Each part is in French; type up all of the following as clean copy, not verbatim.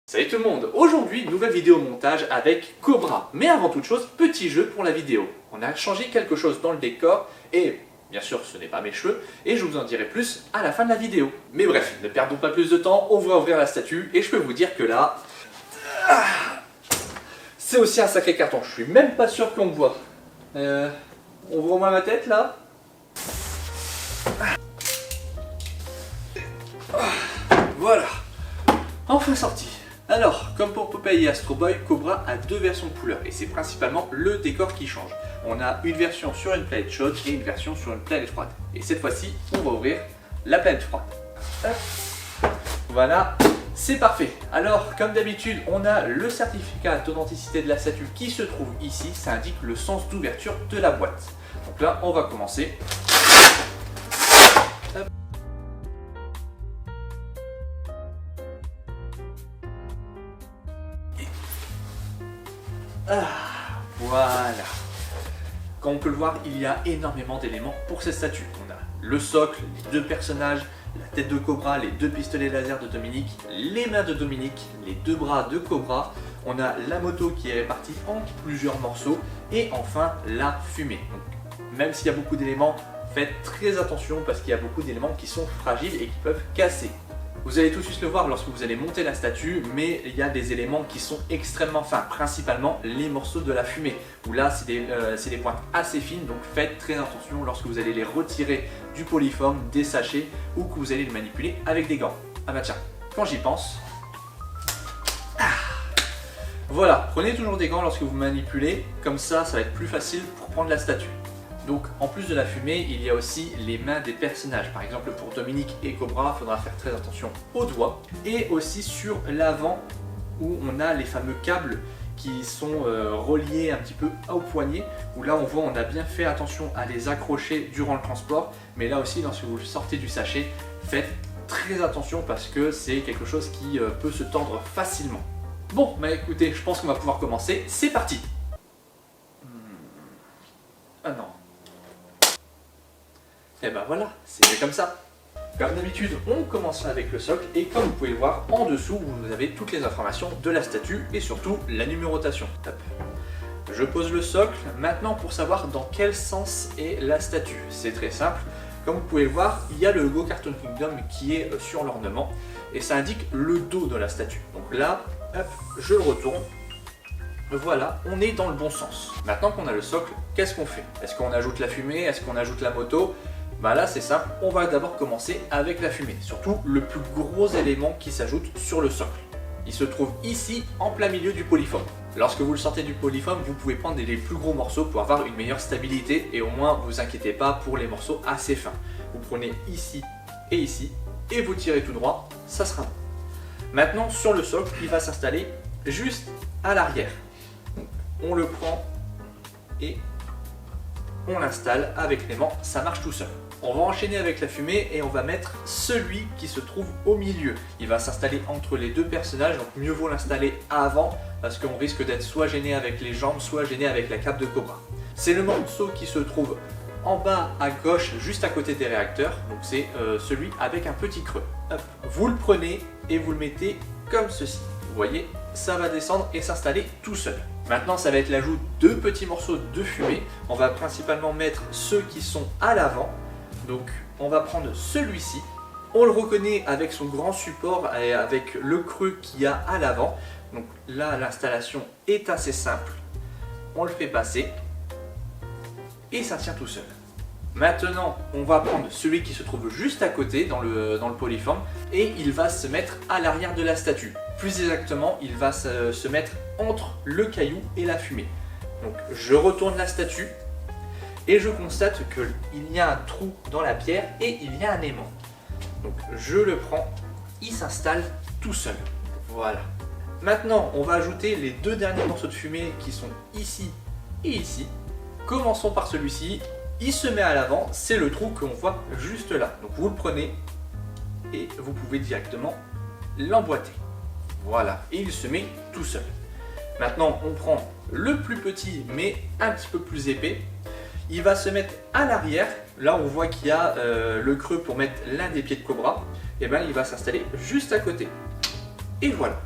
Salut tout le monde, aujourd'hui nouvelle vidéo montage avec Cobra. Mais avant toute chose, petit jeu pour la vidéo. On a changé quelque chose dans le décor et bien sûr ce n'est pas mes cheveux et je vous en dirai plus à la fin de la vidéo. Mais bref, ne perdons pas plus de temps, on va ouvrir la statue et je peux vous dire que là, c'est aussi un sacré carton. Je suis même pas sûr qu'on me voit. On voit au moins ma tête là. Voilà, enfin sorti. Alors, comme pour Popeye et Astro Boy, Cobra a deux versions de couleurs et c'est principalement le décor qui change. On a une version sur une planète chaude et une version sur une planète froide. Et cette fois-ci, on va ouvrir la planète froide. Hop. Voilà, c'est parfait. Alors, comme d'habitude, on a le certificat d'authenticité de la statue qui se trouve ici. Ça indique le sens d'ouverture de la boîte. Donc là, on va commencer. Hop. Ah, voilà. Comme on peut le voir, il y a énormément d'éléments pour cette statue. On a le socle, les deux personnages, la tête de Cobra, les deux pistolets laser de Dominique, les mains de Dominique, les deux bras de Cobra. On a la moto qui est répartie en plusieurs morceaux et enfin la fumée. Donc, même s'il y a beaucoup d'éléments, faites très attention parce qu'il y a beaucoup d'éléments qui sont fragiles et qui peuvent casser. Vous allez tout de suite le voir lorsque vous allez monter la statue, mais il y a des éléments qui sont extrêmement fins, principalement les morceaux de la fumée, où là c'est des pointes assez fines, donc faites très attention lorsque vous allez les retirer du polyforme, des sachets, ou que vous allez les manipuler avec des gants. Ah bah tiens, quand j'y pense... Voilà, prenez toujours des gants lorsque vous manipulez, comme ça va être plus facile pour prendre la statue. Donc en plus de la fumée, il y a aussi les mains des personnages. Par exemple pour Dominique et Cobra, il faudra faire très attention aux doigts. Et aussi sur l'avant où on a les fameux câbles qui sont reliés un petit peu au poignet. Où là on voit on a bien fait attention à les accrocher durant le transport. Mais là aussi lorsque vous sortez du sachet, faites très attention parce que c'est quelque chose qui peut se tordre facilement. Bon bah écoutez, je pense qu'on va pouvoir commencer. C'est parti. Ah non. Et ben voilà, c'est comme ça. Comme d'habitude, on commence avec le socle et comme vous pouvez le voir, en dessous, vous avez toutes les informations de la statue et surtout la numérotation. Hop. Je pose le socle. Maintenant, pour savoir dans quel sens est la statue, c'est très simple. Comme vous pouvez le voir, il y a le logo Cartoon Kingdom qui est sur l'ornement et ça indique le dos de la statue. Donc là, hop, je le retourne. Voilà, on est dans le bon sens. Maintenant qu'on a le socle, qu'est-ce qu'on fait? Est-ce qu'on ajoute la fumée? Est-ce qu'on ajoute la moto? Bah là c'est simple, on va d'abord commencer avec la fumée. Surtout le plus gros élément qui s'ajoute sur le socle. Il se trouve ici en plein milieu du polyforme. Lorsque vous le sortez du polyforme, vous pouvez prendre les plus gros morceaux pour avoir une meilleure stabilité et au moins vous inquiétez pas pour les morceaux assez fins. Vous prenez ici et vous tirez tout droit, ça sera bon. Maintenant sur le socle, il va s'installer juste à l'arrière. On le prend et on l'installe avec l'aimant, ça marche tout seul. On va enchaîner avec la fumée et on va mettre celui qui se trouve au milieu. Il va s'installer entre les deux personnages, donc mieux vaut l'installer avant parce qu'on risque d'être soit gêné avec les jambes, soit gêné avec la cape de Cobra. C'est le morceau qui se trouve en bas à gauche, juste à côté des réacteurs, donc c'est celui avec un petit creux. Hop. Vous le prenez et vous le mettez comme ceci. Vous voyez, ça va descendre et s'installer tout seul. Maintenant, ça va être l'ajout de petits morceaux de fumée. On va principalement mettre ceux qui sont à l'avant. Donc, on va prendre celui-ci. On le reconnaît avec son grand support et avec le creux qu'il y a à l'avant. Donc là, l'installation est assez simple. On le fait passer et ça tient tout seul. Maintenant, on va prendre celui qui se trouve juste à côté dans le polyforme et il va se mettre à l'arrière de la statue. Plus exactement, il va se mettre entre le caillou et la fumée. Donc je retourne la statue et je constate qu'il y a un trou dans la pierre et il y a un aimant. Donc je le prends, il s'installe tout seul. Voilà. Maintenant, on va ajouter les deux derniers morceaux de fumée qui sont ici et ici. Commençons par celui-ci. Il se met à l'avant, c'est le trou qu'on voit juste là. Donc vous le prenez et vous pouvez directement l'emboîter. Voilà, et il se met tout seul. Maintenant, on prend le plus petit mais un petit peu plus épais. Il va se mettre à l'arrière. Là, on voit qu'il y a le creux pour mettre l'un des pieds de Cobra. Et bien, il va s'installer juste à côté. Et voilà.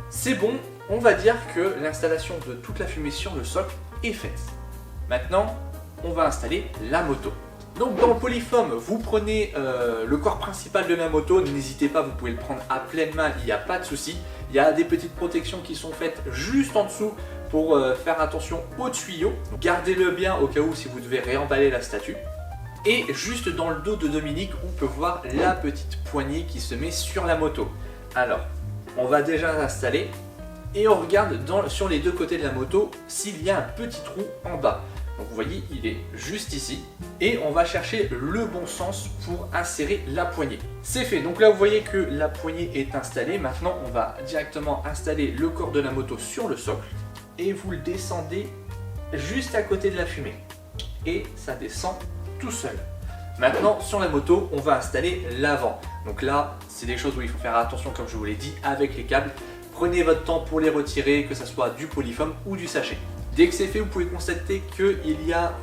C'est bon, on va dire que l'installation de toute la fumée sur le socle est faite. Maintenant, on va installer la moto. Donc dans le polyfoam, vous prenez le corps principal de la moto, n'hésitez pas, vous pouvez le prendre à pleine main, il n'y a pas de souci. Il y a des petites protections qui sont faites juste en dessous pour faire attention aux tuyaux. Gardez-le bien au cas où si vous devez réemballer la statue. Et juste dans le dos de Dominique, on peut voir la petite poignée qui se met sur la moto. Alors, on va déjà l'installer et on regarde sur les deux côtés de la moto s'il y a un petit trou en bas. Donc vous voyez, il est juste ici. Et on va chercher le bon sens pour insérer la poignée. C'est fait, donc là vous voyez que la poignée est installée. Maintenant on va directement installer le corps de la moto sur le socle. Et vous le descendez juste à côté de la fumée. Et ça descend tout seul. Maintenant sur la moto, on va installer l'avant. Donc là, c'est des choses où il faut faire attention comme je vous l'ai dit avec les câbles. Prenez votre temps pour les retirer, que ce soit du polyfoam ou du sachet. Dès que c'est fait, vous pouvez constater qu'il y a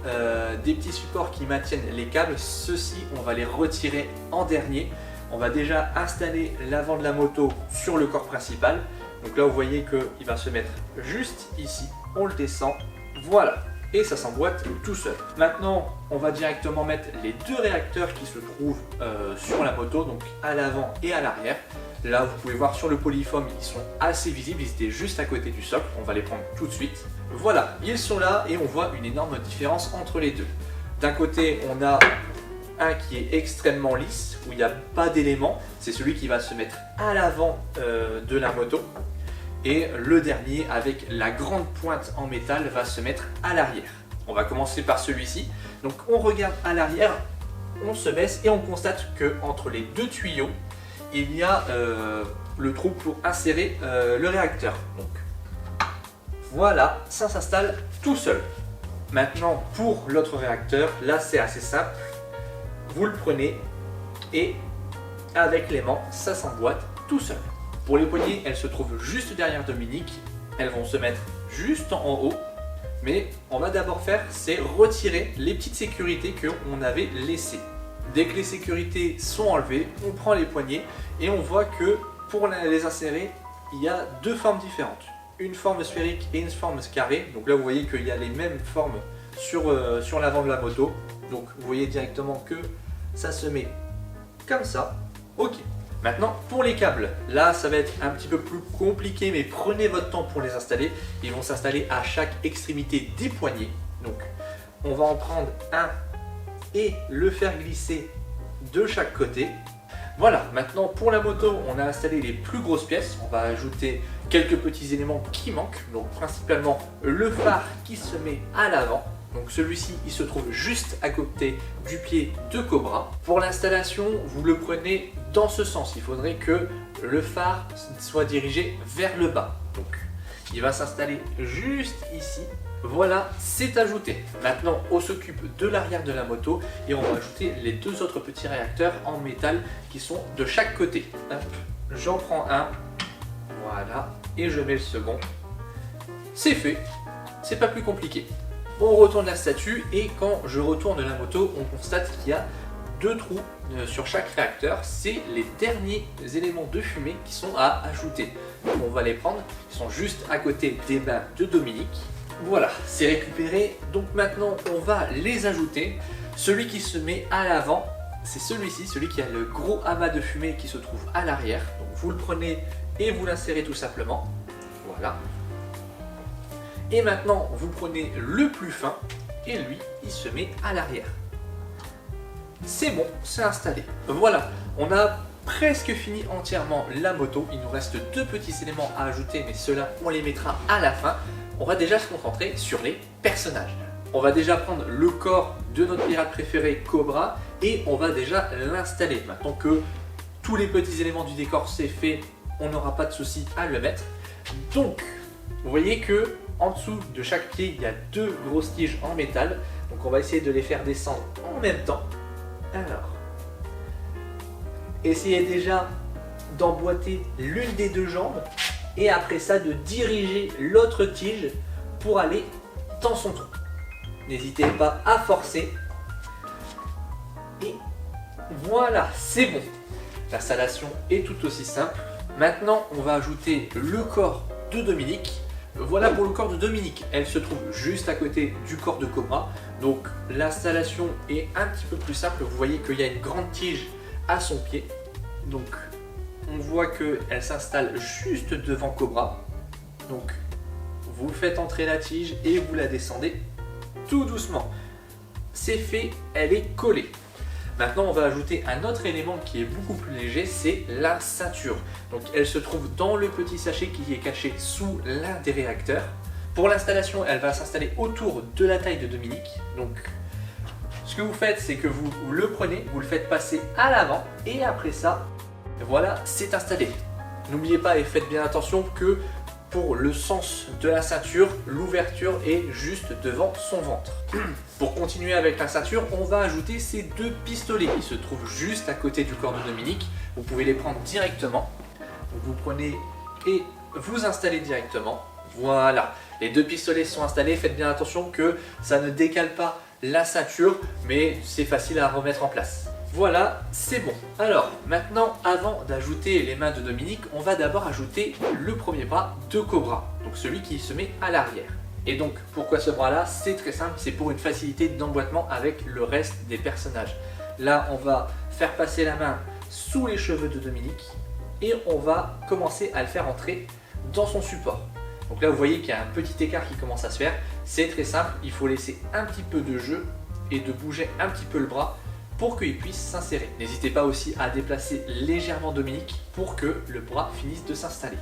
des petits supports qui maintiennent les câbles. Ceux-ci, on va les retirer en dernier. On va déjà installer l'avant de la moto sur le corps principal. Donc là, vous voyez qu'il va se mettre juste ici. On le descend. Voilà. Et ça s'emboîte tout seul. Maintenant, on va directement mettre les deux réacteurs qui se trouvent sur la moto, donc à l'avant et à l'arrière. Là, vous pouvez voir sur le polyfoam, ils sont assez visibles, ils étaient juste à côté du socle. On va les prendre tout de suite. Voilà, ils sont là et on voit une énorme différence entre les deux. D'un côté, on a un qui est extrêmement lisse, où il n'y a pas d'éléments. C'est celui qui va se mettre à l'avant de la moto. Et le dernier, avec la grande pointe en métal, va se mettre à l'arrière. On va commencer par celui-ci. Donc on regarde à l'arrière, on se baisse et on constate que entre les deux tuyaux, il y a le trou pour insérer le réacteur. Donc voilà, ça s'installe tout seul. Maintenant pour l'autre réacteur, là c'est assez simple. Vous le prenez et avec l'aimant, ça s'emboîte tout seul. Pour les poignées, elles se trouvent juste derrière Dominique. Elles vont se mettre juste en haut. Mais on va d'abord faire, c'est retirer les petites sécurités qu'on avait laissées. Dès que les sécurités sont enlevées, on prend les poignées et on voit que pour les insérer, il y a deux formes différentes. Une forme sphérique et une forme carrée. Donc là, vous voyez qu'il y a les mêmes formes sur l'avant de la moto. Donc vous voyez directement que ça se met comme ça. Ok. Maintenant, pour les câbles, là ça va être un petit peu plus compliqué, mais prenez votre temps pour les installer. Ils vont s'installer à chaque extrémité des poignées. Donc, on va en prendre un et le faire glisser de chaque côté. Voilà, maintenant pour la moto, on a installé les plus grosses pièces. On va ajouter quelques petits éléments qui manquent. Donc, principalement le phare qui se met à l'avant. Donc celui-ci, il se trouve juste à côté du pied de Cobra. Pour l'installation, vous le prenez dans ce sens. Il faudrait que le phare soit dirigé vers le bas. Donc il va s'installer juste ici. Voilà, c'est ajouté. Maintenant, on s'occupe de l'arrière de la moto et on va ajouter les deux autres petits réacteurs en métal qui sont de chaque côté. J'en prends un. Voilà, et je mets le second. C'est fait. C'est pas plus compliqué. On retourne la statue et quand je retourne la moto, on constate qu'il y a deux trous sur chaque réacteur. C'est les derniers éléments de fumée qui sont à ajouter. Donc on va les prendre, ils sont juste à côté des mains de Dominique. Voilà, c'est récupéré. Donc maintenant, on va les ajouter. Celui qui se met à l'avant, c'est celui-ci, celui qui a le gros amas de fumée qui se trouve à l'arrière. Donc vous le prenez et vous l'insérez tout simplement. Voilà. Et maintenant, vous prenez le plus fin et lui, il se met à l'arrière. C'est bon, c'est installé. Voilà, on a presque fini entièrement la moto. Il nous reste deux petits éléments à ajouter, mais ceux-là, on les mettra à la fin. On va déjà se concentrer sur les personnages. On va déjà prendre le corps de notre pirate préféré, Cobra, et on va déjà l'installer. Maintenant que tous les petits éléments du décor c'est fait, on n'aura pas de souci à le mettre. Donc, vous voyez que en dessous de chaque pied, il y a deux grosses tiges en métal. Donc on va essayer de les faire descendre en même temps. Alors, essayez déjà d'emboîter l'une des deux jambes et après ça de diriger l'autre tige pour aller dans son trou. N'hésitez pas à forcer. Et voilà, c'est bon. L'installation est tout aussi simple. Maintenant, on va ajouter le corps de Dominique. Voilà pour le corps de Dominique. Elle se trouve juste à côté du corps de Cobra. Donc l'installation est un petit peu plus simple. Vous voyez qu'il y a une grande tige à son pied. Donc on voit qu'elle s'installe juste devant Cobra. Donc vous faites entrer la tige et vous la descendez tout doucement. C'est fait, elle est collée. Maintenant, on va ajouter un autre élément qui est beaucoup plus léger, c'est la ceinture. Donc, elle se trouve dans le petit sachet qui est caché sous l'un des réacteurs. Pour l'installation, elle va s'installer autour de la taille de Dominique. Donc, ce que vous faites, c'est que vous le prenez, vous le faites passer à l'avant et après ça, voilà, c'est installé. N'oubliez pas et faites bien attention que pour le sens de la ceinture, l'ouverture est juste devant son ventre. Pour continuer avec la ceinture, on va ajouter ces deux pistolets qui se trouvent juste à côté du corps de Dominique. Vous pouvez les prendre directement. Vous prenez et vous installez directement. Voilà, les deux pistolets sont installés. Faites bien attention que ça ne décale pas la ceinture, mais c'est facile à remettre en place. Voilà, c'est bon. Alors, maintenant, avant d'ajouter les mains de Dominique, on va d'abord ajouter le premier bras de Cobra, donc celui qui se met à l'arrière. Et donc, pourquoi ce bras-là? C'est très simple, c'est pour une facilité d'emboîtement avec le reste des personnages. Là, on va faire passer la main sous les cheveux de Dominique et on va commencer à le faire entrer dans son support. Donc là, vous voyez qu'il y a un petit écart qui commence à se faire. C'est très simple, il faut laisser un petit peu de jeu et de bouger un petit peu le bras pour qu'il puisse s'insérer. N'hésitez pas aussi à déplacer légèrement Dominique pour que le bras finisse de s'installer.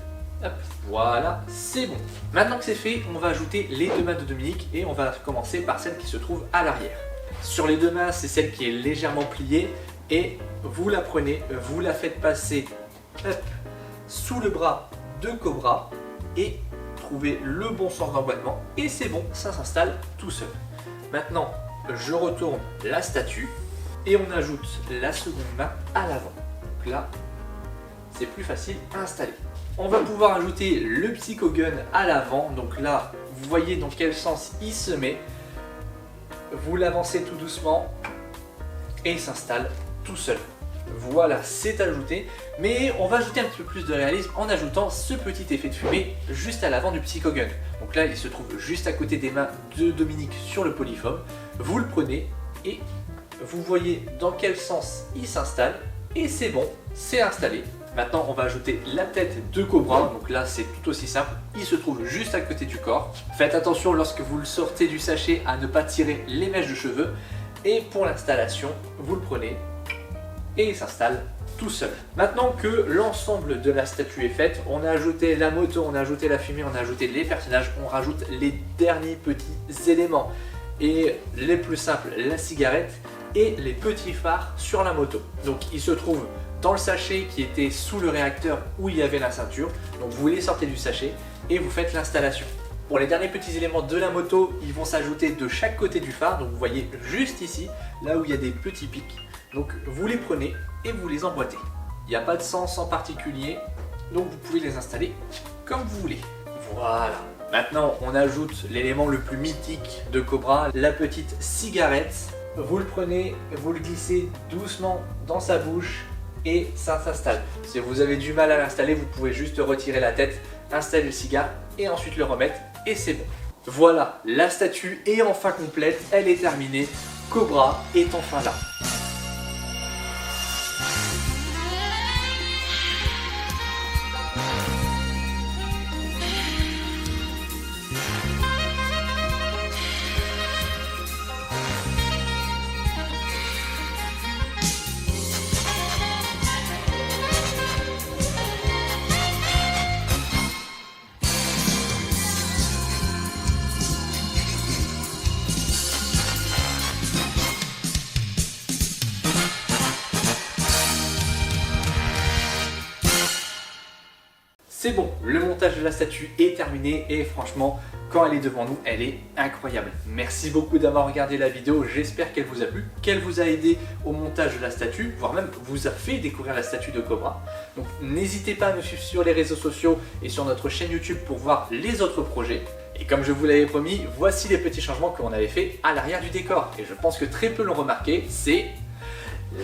Hop, voilà, c'est bon. Maintenant que c'est fait, on va ajouter les deux mains de Dominique et on va commencer par celle qui se trouve à l'arrière. Sur les deux mains, c'est celle qui est légèrement pliée et vous la prenez, vous la faites passer hop, sous le bras de Cobra et trouvez le bon sens d'emboîtement et c'est bon, ça s'installe tout seul. Maintenant, je retourne la statue et on ajoute la seconde main à l'avant. Donc là, c'est plus facile à installer. On va pouvoir ajouter le Psycho Gun à l'avant. Donc là, vous voyez dans quel sens il se met. Vous l'avancez tout doucement et il s'installe tout seul. Voilà, c'est ajouté. Mais on va ajouter un petit peu plus de réalisme en ajoutant ce petit effet de fumée juste à l'avant du Psycho Gun. Donc là, il se trouve juste à côté des mains de Dominique sur le polyfoam. Vous le prenez et vous voyez dans quel sens il s'installe et c'est bon, c'est installé. Maintenant, on va ajouter la tête de Cobra. Donc là, c'est tout aussi simple. Il se trouve juste à côté du corps. Faites attention lorsque vous le sortez du sachet à ne pas tirer les mèches de cheveux. Et pour l'installation, vous le prenez et il s'installe tout seul. Maintenant que l'ensemble de la statue est faite, on a ajouté la moto, on a ajouté la fumée, on a ajouté les personnages, on rajoute les derniers petits éléments. Et les plus simples, la cigarette et les petits phares sur la moto. Donc il se trouve dans le sachet qui était sous le réacteur où il y avait la ceinture. Donc vous les sortez du sachet et vous faites l'installation. Pour les derniers petits éléments de la moto, ils vont s'ajouter de chaque côté du phare. Donc vous voyez juste ici, là où il y a des petits pics. Donc vous les prenez et vous les emboîtez. Il n'y a pas de sens en particulier, donc vous pouvez les installer comme vous voulez. Voilà. Maintenant, on ajoute l'élément le plus mythique de Cobra, la petite cigarette. Vous le prenez, vous le glissez doucement dans sa bouche et ça s'installe. Si vous avez du mal à l'installer, vous pouvez juste retirer la tête, installer le cigare et ensuite le remettre et c'est bon. Voilà, la statue est enfin complète, elle est terminée. Cobra est enfin là. C'est bon, le montage de la statue est terminé et franchement, quand elle est devant nous, elle est incroyable. Merci beaucoup d'avoir regardé la vidéo, j'espère qu'elle vous a plu, qu'elle vous a aidé au montage de la statue, voire même vous a fait découvrir la statue de Cobra. Donc n'hésitez pas à nous suivre sur les réseaux sociaux et sur notre chaîne YouTube pour voir les autres projets. Et comme je vous l'avais promis, voici les petits changements qu'on avait fait à l'arrière du décor. Et je pense que très peu l'ont remarqué, c'est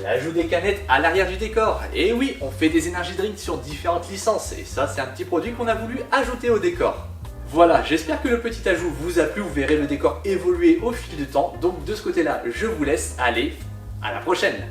L'ajout des canettes à l'arrière du décor. Et oui, on fait des energy drinks sur différentes licences et ça c'est un petit produit qu'on a voulu ajouter au décor. Voilà, j'espère que le petit ajout vous a plu, vous verrez le décor évoluer au fil du temps. Donc de ce côté-là, je vous laisse, allez, à la prochaine!